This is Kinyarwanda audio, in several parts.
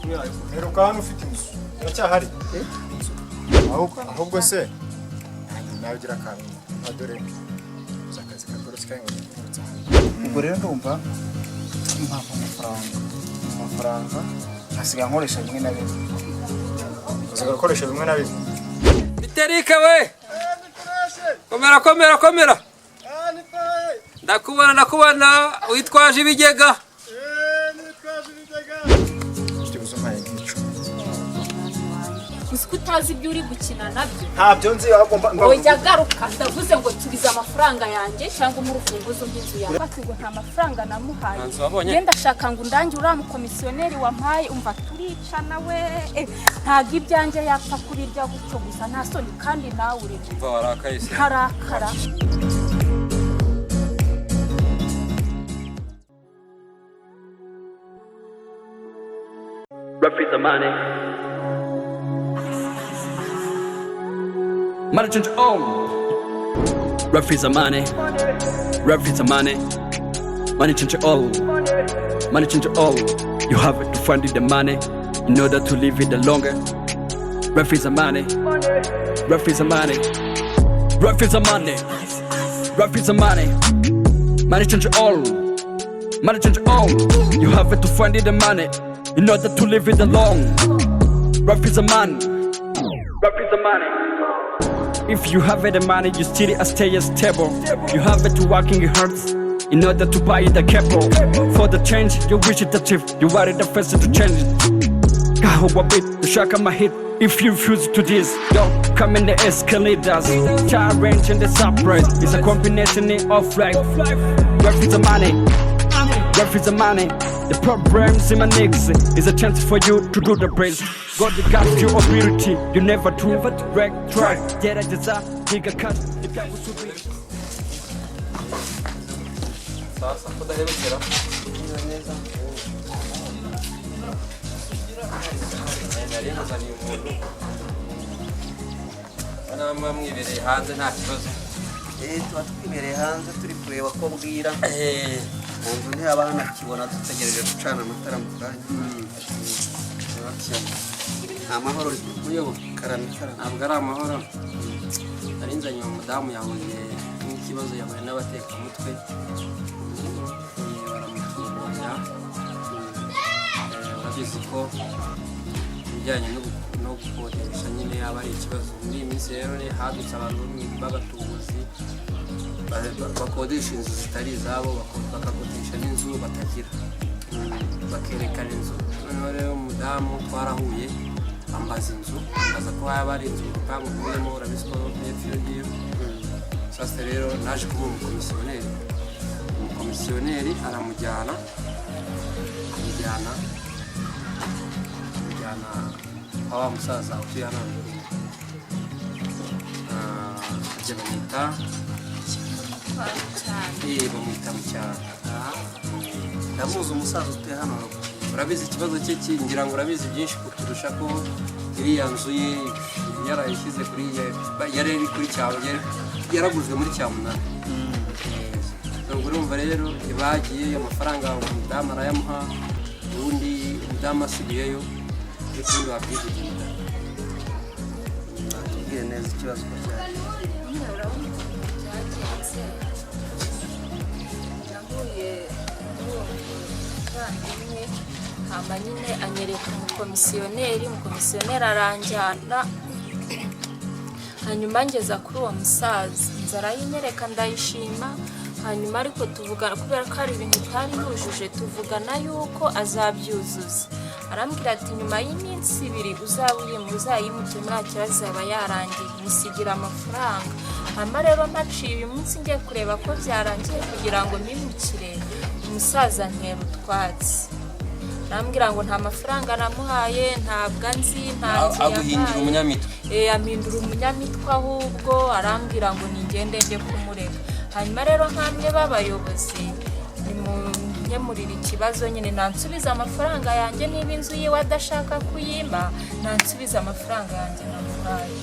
amakuru yayo heruka hano ufite inzu iracyahari ahubwo se nabigira akantu adore zakazi kakorosika ngo ubwo rero ndumva amafaranga asigaye nkoresha bimwe na bimwe uzaga gukoresha bimwe na bimwe biterike we komera ndakubona witwaje ibigega Uzi ko utazi ibyo uri gukina nabyo ntabyo nzi agomba ojya garuka ndavuze ngo tubiza amafaranga yanjye cyangwa umurufunguzo rw'inzu yawe batigo nta mafaranga namuhaye ngenda shaka ngo ndange uriya mukomisiyoneri wampaye umva turica nawe ntago ibyanjye yapfa kubirya gutyo gusa nta soni kandi nawe uri umva warakaye se ntarakara Repeat the money. Money change all. Referees are money. Referees are money. Money change all. Money change all. You have to find the money in order to live it the longer. Referees are money. Referees are money. Referees are money. Referees are money. Money change all. Money change all. You have to find the money in order to live it long. Referees are money. Referees are money. If you have the money, you still stay stable. You have to working hard in order to buy the capital. For the change, you wish it achieve. You are the first to change it. Kaho bit, the shaka my hit. If you refuse to this, yo, come in the escalators. Challenge and the separate. It's a combination of life. Referees are money. Referees are money. The problems in my niggas is a chance for you to do the praise. God got your ability, you never break track. Get a desire, take a cut. The guy was too big. Sasa kudahebukira nari nazaniye umuntu anama mwibereye hanze nta kibazo tuba twibereye hanze turi kureba ko bwira umuntu ntiyaba hanakibona dutegereje gucana amatara mu kanya amahoro karamikara ntabwo ari amahoro nari nzanye umudamu yahuye n'ikibazo yabaye n'abatekamutwe baramutunguza urabizi ko ibijyanye no gukodesha nyine yaba ari ikibazo muri iyi minsi rero hadutse abantu b'abatubuzi bakodesha inzu zitari izabo bakakodesha n'inzu batagira bakerekana inzu noneho rero umudamu twarahuye ambaza inzu ambaza ko yaba ari inzu urupangu rurimo urabizi ko hepfo iyo ngiyo sasa rero naje kuba umukomisiyoneri aramujyana kwa Wamusaza utuye hano ajya bamwita bamwita mu cyaro ndamuzi umusaza utuye hano urabizi ikibazo cye ngira ngo urabizi byinshi kuturusha ko iriya nzu ye yarayishyize kuri yari iri kuri cyabo yaraguzwe muri cyamunara ubwo urumva rero bagiye amafaranga umudamu arayamuha ubundi umudamu asubiyeyo ariko ubundi wabyivugira tubwire neza ikibazo ko cyari nahuye n'umuvandimwe hama nyine anyereka umukomisiyoneri aranjyana hanyuma ngeza kuri uwo musaza inzara yinyereka ndayishima hanyuma ariko tuvugana kubera ko hari ibintu twari yujuje tuvugana yuko azabyuzuza arambwira ati nyuma y'iminsi 2 uzayimuke nta kibazo aba yarangiye musigira amafaranga hama rero mpaciye uyu munsi ngiye kureba ko byarangiye kugira ngo mpimukire umusaza ntera utwatsi arambwira ngo nta mafaranga namuhaye ntabwo anzi ntanzi aguhindura umunyamitwe amindura umunyamitwe ahubwo arambwira ngo ningende njye kumureka hanyuma rero nkamwe b'abayobozi nimunkemurira ikibazo nyine nansubiza amafaranga yanjye niba inzu yiwe adashaka kuyimba nansubiza amafaranga yanjye namuhaye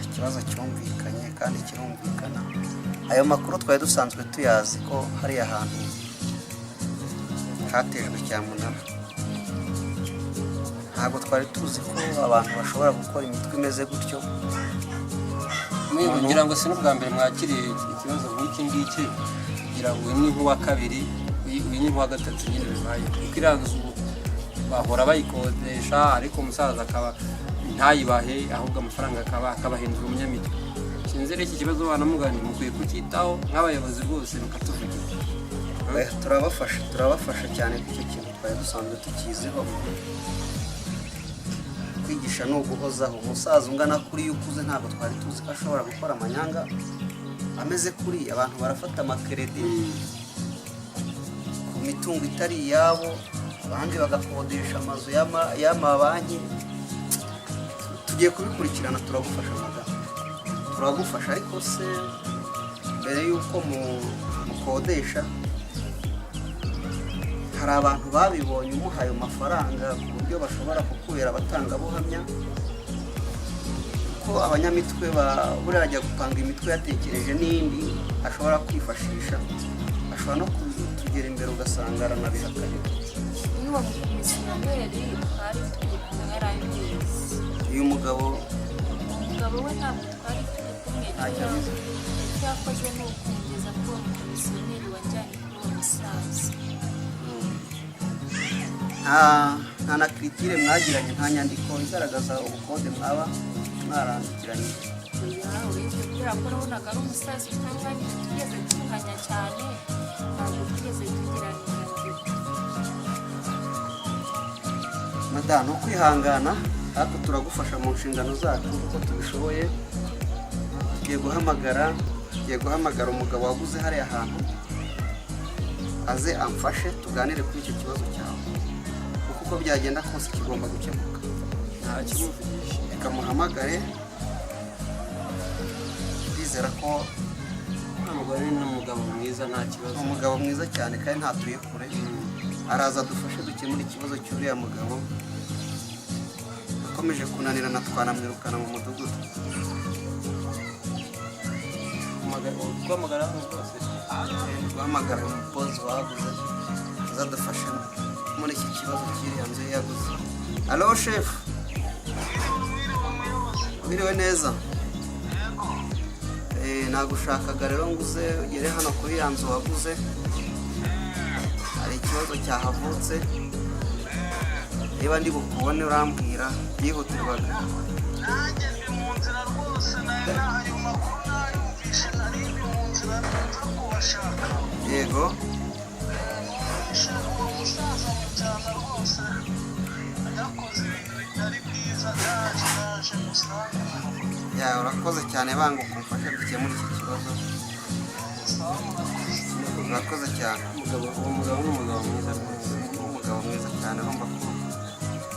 ikibazo cyumvikanye kandi kirumvikana ayo makuru twari dusanzwe tuyazi ko hari ahantu katejwe cyamunara. Ntabwo twari tuzi ko abantu bashobora gukora imitwe imeze gutyo. Kugira ngo si n'ubwa mbere mwakiriye ikibazo nk'iki ngiki, kugira ngo uyu ni nk'uwa kabiri, uyu ni nk'uwa gatatu nyine bibaye, kuko iriya nzu bahora bayikodesha ariko umusaza akaba ntayibahe, ahubwo amafaranga akabahindura umunyamitwe. Sinzi rero iki kibazo banamuganira mukwiye kucyitaho nk'abayobozi bose mukatuvugira. turabafasha cyane ku icyo kintu twari dusanzwe tukiziho. Kwigisha ni uguhozaho. Umusaza ungana kuri iyo ukuze ntabwo twari tuzi ko ashobora gukora amanyanga ameze kuri. Abantu barafata amakeredi ku mitungo itari iyabo, abandi bagakodesha amazu y'amabanki. Tugiye kubikurikirana, turagufasha magana, turagufasha. Ariko se mbere y'uko mukodesha, hari abantu babibonye umuhaye amafaranga ku buryo bashobora kukubera abatangabuhamya ko abanyamitwe buriya ajya gupanga imitwe yatekereje n'indi ashobora kwifashisha, ashobora no kutugera imbere ugasanga aranabihakanye. n'uwo mumisiyoneri twari turi kumwe yarabizi. Uyu mugabo we ntabwo twari turi kumwe, icyo yakoze ni ukungeza kuri uwo mumisiyoneri wajyanye kuri uwo musaza. nta na kiritire mwagiranye, nta nyandiko igaragaza ubukode mwaba mwarandikiranye. Urebye kubera ko nabonaga ari umusaza utanganye, tugeze tunganya cyane, ntabwo tugeze tugira inyandiko. Madamu, ukwihangana, ariko turagufasha mu nshingano zacu uko tubishoboye. Tugiye guhamagara umugabo waguze hariya hantu aze amfashe tuganire kuri icyo kibazo cyawe, kuko uko byagenda kose kigomba gukemuka. Nta kimuvugisha. Reka muhamagare, twizera ko Umugore ni umugabo mwiza, nta kibazo. umugabo mwiza cyane kandi ntatuye kure. Araza dufashe dukemura ikibazo cy'uriya mugabo. Akomeje kunanirana twanamwirukana mu mudugudu. Guhamagara umupozi waguze azadufashe muri iki kibazo cy'iriya nzu yaguze. Alo shefu, wiriwe neza? Nagushakaga rero nguze ugere hano kuri ya nzu waguze, hari ikibazo cyahavutse. Niba ndi bukubone urambwira byihutirwaga. Nanjye ndi mu nzira rwose, nayo ayo makuru nayumvishe, nari ndi mu nzira nza kubashaka. Yego. Numvishe uwo musaza mu cyana rwose yakoze ibintu bitari byiza, naje musanga. Urakoze cyane banga kumfasha dukemura iki kibazo. Urakoze cyane. Uwo mugabo ni umugabo mwiza rwose. Umugabo mwiza cyane, urumva ko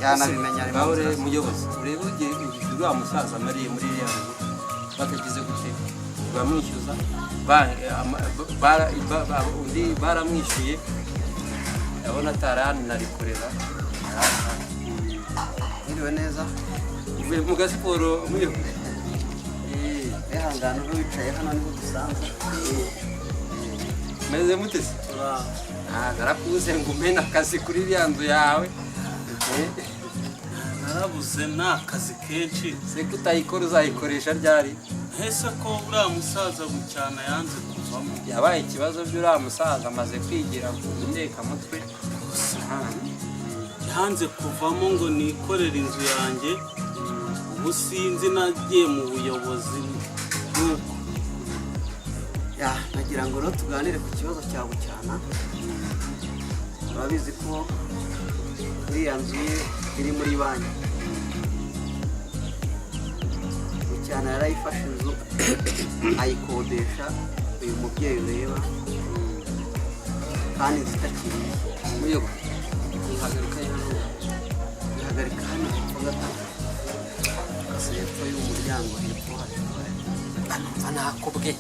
yanabimenya. Bahure muyobozi, urebe ugiye uriya musaza mariye muri iriya nzu batagize gute bamwishyuza, undi baramwishyuye, abona ataranarikorera. Mwiriwe neza? Uvuye mu gasiporo muyobozi? Ihangane ube wicaye hano niho dusanzwe. Meze mutese? Narakubuze ngo umene akazi kuri iriya nzu yawe. Narabuze nta kazi kenshi. Se kutayikora uzayikoresha ryari? Ese ko uriya musaza bucyana yanze kuvamo? Yabaye ikibazo by'uriya musaza amaze kwigira ku ndekamutwe. Yanze kuvamo ngo nikorere inzu yanjye. Ubu sinzi, nagiye mu buyobozi nuko. Nagira ngo rero tuganire ku kibazo cya bucyana. Urabizi ko iriya nzu ye iri muri banki. Bucyana yarayifashe inzu ayikodesha uyu mubyeyi ureba, kandi inzu itakiri Muyobozi, ihagarika hano hepfo gatatu, gasa hepfo y'umuryango hepfo anumva nakubwe.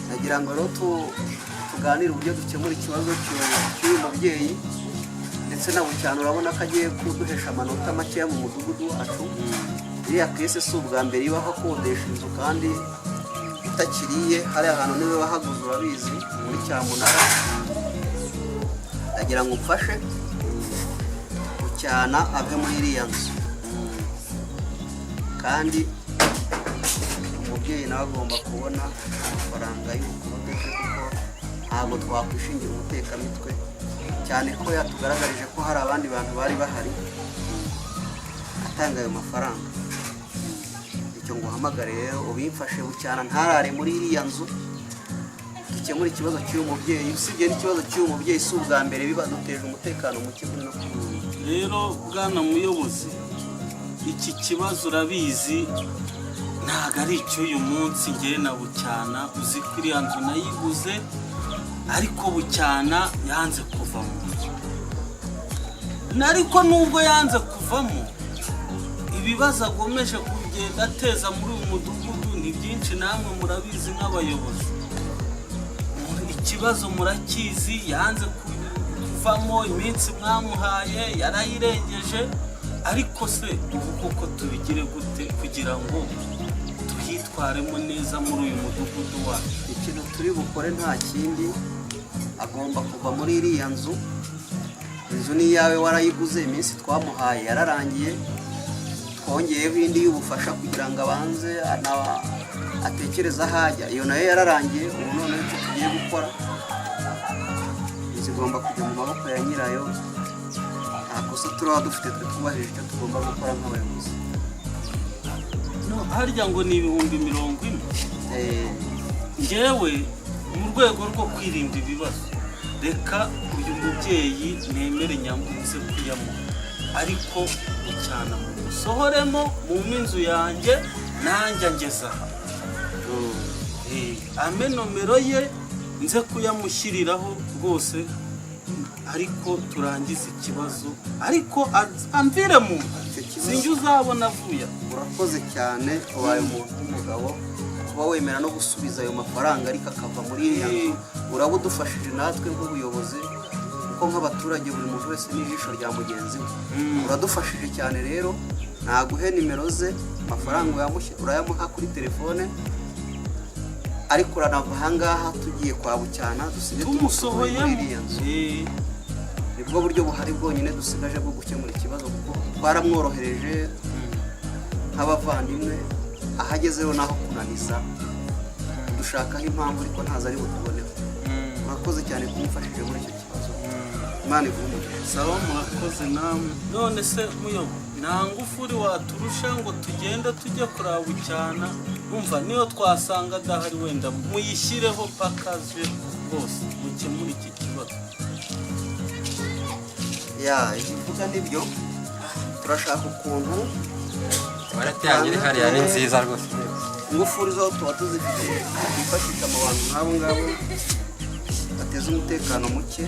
nagira ngo rero tuganire uburyo dukemura ikibazo cy'uyu mubyeyi, ndetse na bucyana urabona ko agiye kuduhesha amanota makeya mu mudugudu wacu. Iriya kese si ubwa mbere ibaho akodesha inzu kandi atakiriye hariya hantu niwe wahaguze urabizi muri cyamunara ndagira ngo umfashe gucyana ave muri iriya nzu kandi umubyeyi nawe agomba kubona amafaranga y'ubukode kuko ntabwo twakwishingira umutekamitwe cyane ko yatugaragarije ko hari abandi bantu bari bahari atanga ayo mafaranga. Icyo nguhamagare rero ubimfashe bucyana ntarare muri iriya nzu dukemura ikibazo cy'uyu mubyeyi. Usibye n'ikibazo cy'uyu mubyeyi si ubwa mbere biba duteje umutekano muke muri no rero bwana muyobozi iki kibazo urabizi ntabwo ari icy'uyu munsi ngewe na bucyana uzi ko iriya nzu nayiguze ariko bucyana yanze kuva mu nzu ariko nubwo yanze kuvamo ibibazo agomeje kugenda ateza muri uyu mudugudu ni byinshi namwe murabizi nk'abayobozi. Ikibazo murakizi yanze kuvamo iminsi mwamuhaye yarayirengeje ariko se ubu koko tubigire gute kugira ngo tuhitwaremo neza muri uyu mudugudu wacu? Ikintu turi bukore nta kindi agomba kuva muri iriya nzu. Inzu ni iyawe warayiguze iminsi twamuhaye yararangiye twongeyeho indi y'ubufasha kugira ngo abanze atekereza ahajya iyo nayo yararangiye. Ubu none icyo tugiye gukora zigomba kujya mu maboko ya nyirayo. Nta kosa turaba dufite twe twubahirije icyo tugomba gukora nk'abayobozi. Harya ngo ni 40,000 ngewe mu rwego rwo kwirinda ibibazo reka uyu mubyeyi nemere nyambuze kuyamuha ariko ucyana mu musohoremo mu inzu yanjye nanjye ngeza ame nomero ye nze kuyamushyiriraho rwose ariko turangize ikibazo ariko amvire mu sinjye uzabona avuye. Urakoze cyane ubaye umuntu w'umugabo kuba wemera no gusubiza ayo mafaranga ariko akava muri iriya nzu. Uraba udufashije natwe nk'ubuyobozi kuko nk'abaturage buri muntu wese n'ijisho rya mugenzi we. Uradufashije cyane rero naguhe nimero ze amafaranga urayamuha kuri telefone ariko uranava ahangaha tugiye kwa bucyana dusige tumusohoye muri iriya nzu. Nibwo buryo buhari bwonyine dusigaje bwo gukemura ikibazo kuko twaramworohereje nk'abavandimwe ahagezeho naho kunaniza dushakaho impamvu ariko ntazo ari butuboneho. Murakoze cyane kumufashije muri icyo kibazo. Imana iguhe sawa. Murakoze namwe. None se muyobo nta ngufuri waturusha ngo tugende tujye kuraba bucyana umva niyo twasanga adahari wenda muyishyireho pakaje rwose mukemura iki kibazo. Ivuga nibyo turashaka ukuntu baratangire hariya ni nziza rwose. ingufuri zo tuba tuzifite twifashisha mu bantu nk'abo ngabo bateza umutekano muke.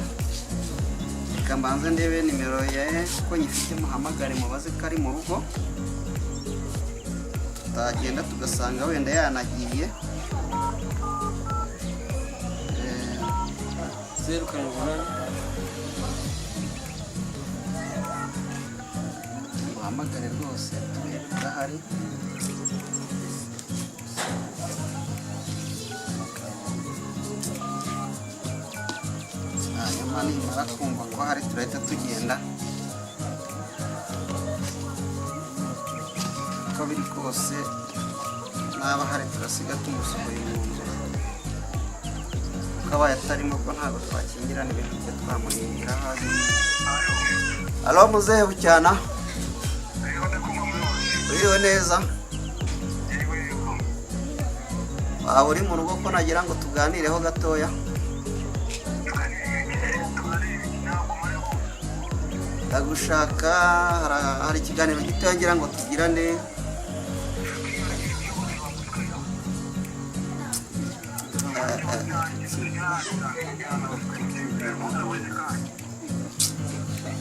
Reka mbanze ndebe nimero ye ko nyifite muhamagare mubaze ko ari mu rugo tutagenda tugasanga wenda yanagiye. 0 muhamagare rwose turebe udahari. Hanyuma nimara kumva ko hari turahita tugenda. Uko biri kose naba hari turasiga tumusohoye mu nzu kuko abaye atarimo ko ntabwo twakingirana ibintu bye twamuringira hazi. Alo muzehe bucyana uriwe neza? Waba uri mu rugo ko nagira ngo tuganireho gatoya? Ndagushaka hari ikiganiro gitoya ngira ngo tugirane.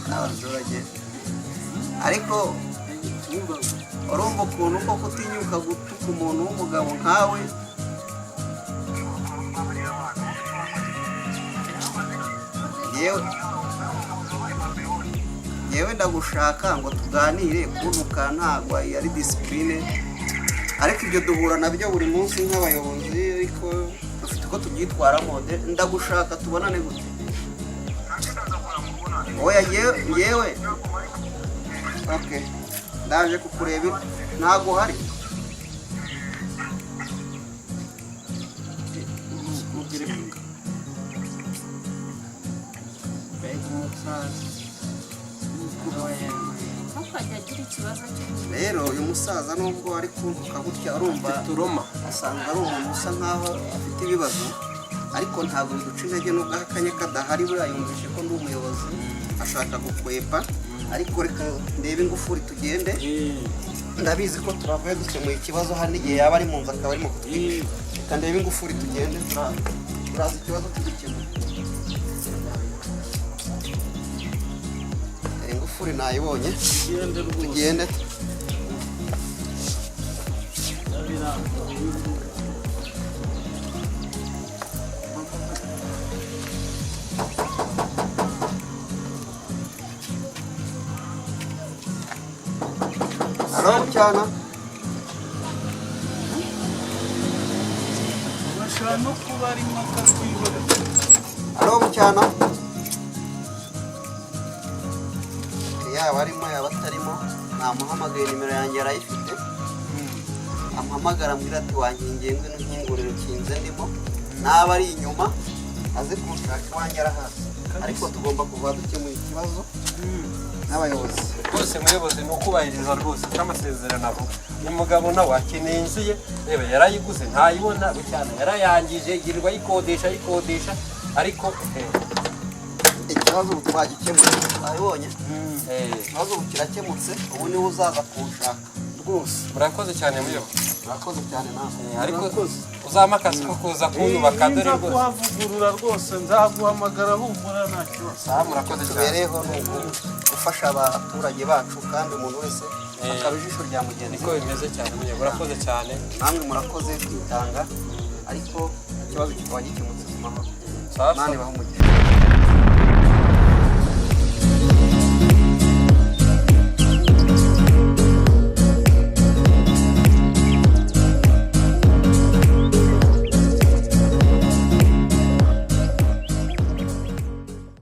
N'abaturage ariko urumva ukuntu ko kutinyuka gutuka umuntu w'umugabo nkawe. yewe ndagushaka ngo tuganire kuntuka ntabwo ari disipurine ariko ibyo duhura nabyo buri munsi nk'abayobozi ariko dufite uko tubyitwaramo. Ndagushaka tubonane gute? Oya yewe okay, ndaje kukureba ntago hari. Rero uyu musaza nubwo ari kuntuka gutya urumva turoma asanga ari umuntu usa nkaho afite ibibazo, ariko ntabwo biduca intege nubwo akanya kadahari. Buriya yumvishe ko ndi umuyobozi ashaka gukwepa, ariko reka ndebe ingufuri tugende. Ndabizi ko turavuye dukemuye ikibazo hano igihe yaba ari mu nzu akaba arimo kutwigisha. Reka ndebe ingufuri tugende turazi ikibazo tugikemura. Ingufuri nayibonye tugende. Halo mchana. bashano kuba arimo akatwibora. Halo mchana. Yaba arimo yaba atarimo namuhamagaye, nimero yanjye arayifite. Amuhamagara ambwira ati wankingiye ngwino nkingurire ukinze ndimo, naba ari inyuma aze kunshaka iwanjye arahazi, ariko tugomba kuva dukemuye ikibazo n'abayobozi. rwose muyobozi ni ukubahiriza rwose n'amasezerano avuga. uyu mugabo nawe akeneye inzu ye, reba yarayiguze ntayibona, bucyana yarayangije yirirwa ayikodesha ariko ikibazo twagikemuye twabibonye. Ikibazo kirakemutse, ubu niwe uzaza kunshaka rwose. murakoze cyane muyobozi. Murakoze cyane nawe. ariko uzampa akazi ko kuza kunyubaka dore rwose kuhavugurura rwose nzaguhamagara humura nta kibazo. murakoze cyane. Tubereho ni gufasha abaturage bacu, kandi umuntu wese akaba ijisho rya mugenzi. niko bimeze cyane muyobozi. murakoze cyane. Namwe murakoze kwitanga, ariko ikibazo kikaba gikemutse ku mahoro. Sawa. Imana ibahe umugisha.